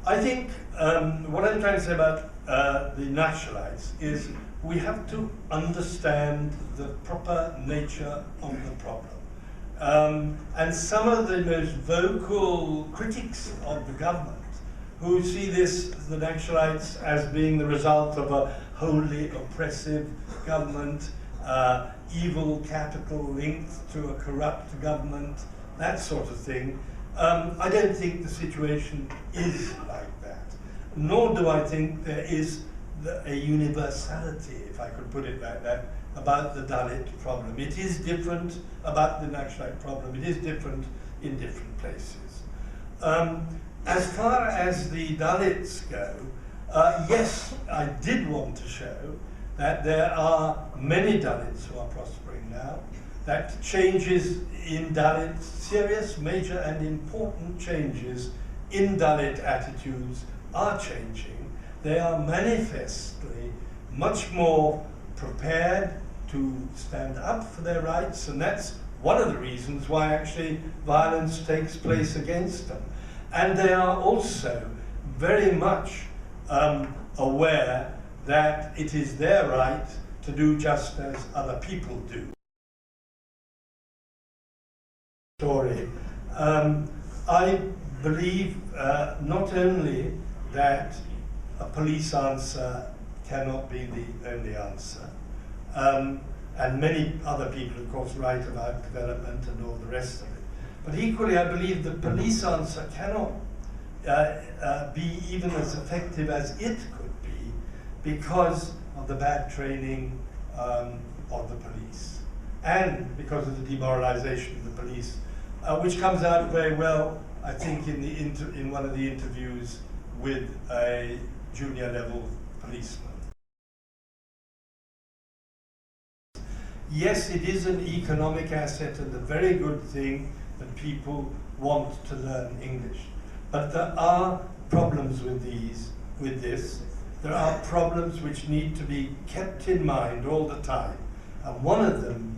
I think what I'm trying to say about the nationalites is we have to understand the proper nature of the problem. And some of the most vocal critics of the government who see the nationalites, as being the result of a wholly oppressive government, evil capital linked to a corrupt government, that sort of thing. I don't think the situation is like that. Nor do I think there is a universality, if I could put it like that, about the Dalit problem. It is different about the nationalite problem. It is different in different places. As far as the Dalits go, yes, I did want to show that there are many Dalits who are prospering now, that changes in Dalit, serious, major and important changes in Dalit attitudes are changing. They are manifestly much more prepared to stand up for their rights, and that's one of the reasons why actually violence takes place against them. And they are also very much aware that it is their right to do just as other people do. I believe not only that a police answer cannot be the only answer, and many other people, of course, write about development and all the rest of it, but equally I believe the police answer cannot be even as effective as it could be because of the bad training of the police and because of the demoralization of the police, which comes out very well, I think, in one of the interviews with a junior level policeman. Yes, it is an economic asset and a very good thing that people want to learn English. But there are problems with this. There are problems which need to be kept in mind all the time. And one of them,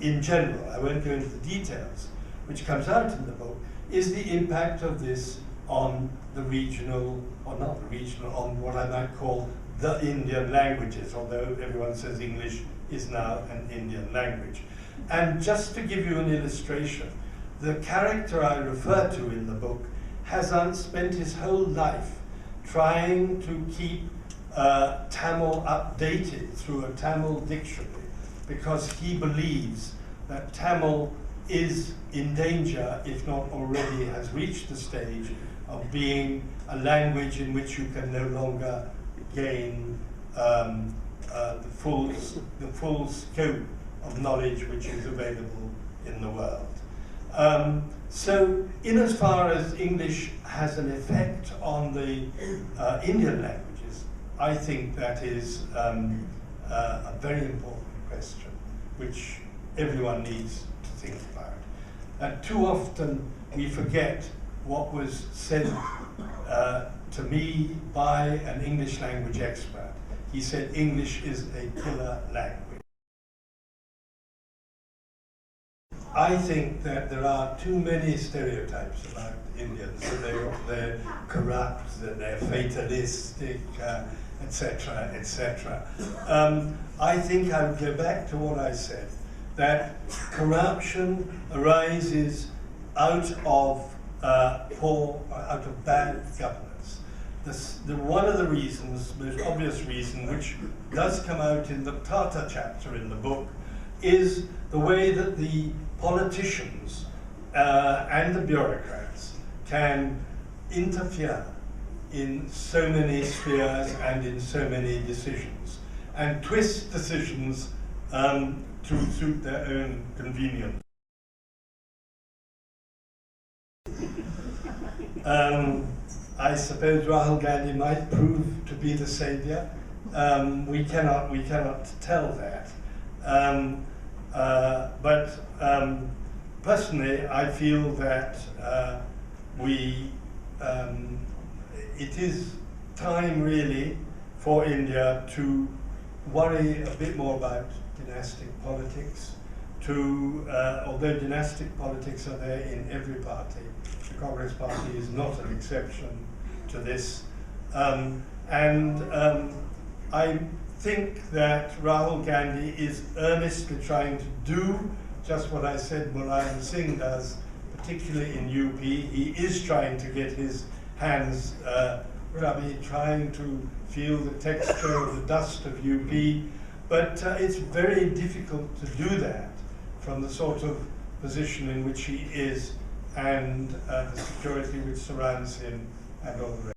in general, I won't go into the details, which comes out in the book, is the impact of this on the regional, or not the regional, on what I might call the Indian languages, although everyone says English is now an Indian language. And just to give you an illustration, the character I refer to in the book has spent his whole life trying to keep Tamil updated through a Tamil dictionary, because he believes that Tamil is in danger, if not already has reached the stage of being a language in which you can no longer gain the full scope of knowledge which is available in the world. So, in as far as English has an effect on the Indian languages, I think that is a very important question, which everyone needs to think about. Too often we forget what was said to me by an English language expert. He said English is a killer language. I think that there are too many stereotypes about Indians, that they're corrupt, that they're fatalistic, etc., etc. I think I would go back to what I said, that corruption arises out of bad governance. One of the reasons, most obvious reason, which does come out in the Tata chapter in the book, is the way that the politicians and the bureaucrats can interfere in so many spheres and in so many decisions, and twist decisions to suit their own convenience. I suppose Rahul Gandhi might prove to be the saviour. We cannot tell that. But personally, I feel that it is time really for India to worry a bit more about dynastic politics. Although dynastic politics are there in every party, the Congress Party is not an exception. to this. I think that Rahul Gandhi is earnestly trying to do just what I said Mulayam Singh does, particularly in UP. He is trying to get his hands grubby, trying to feel the texture of the dust of UP, but it's very difficult to do that from the sort of position in which he is and the security which surrounds him and all the rest.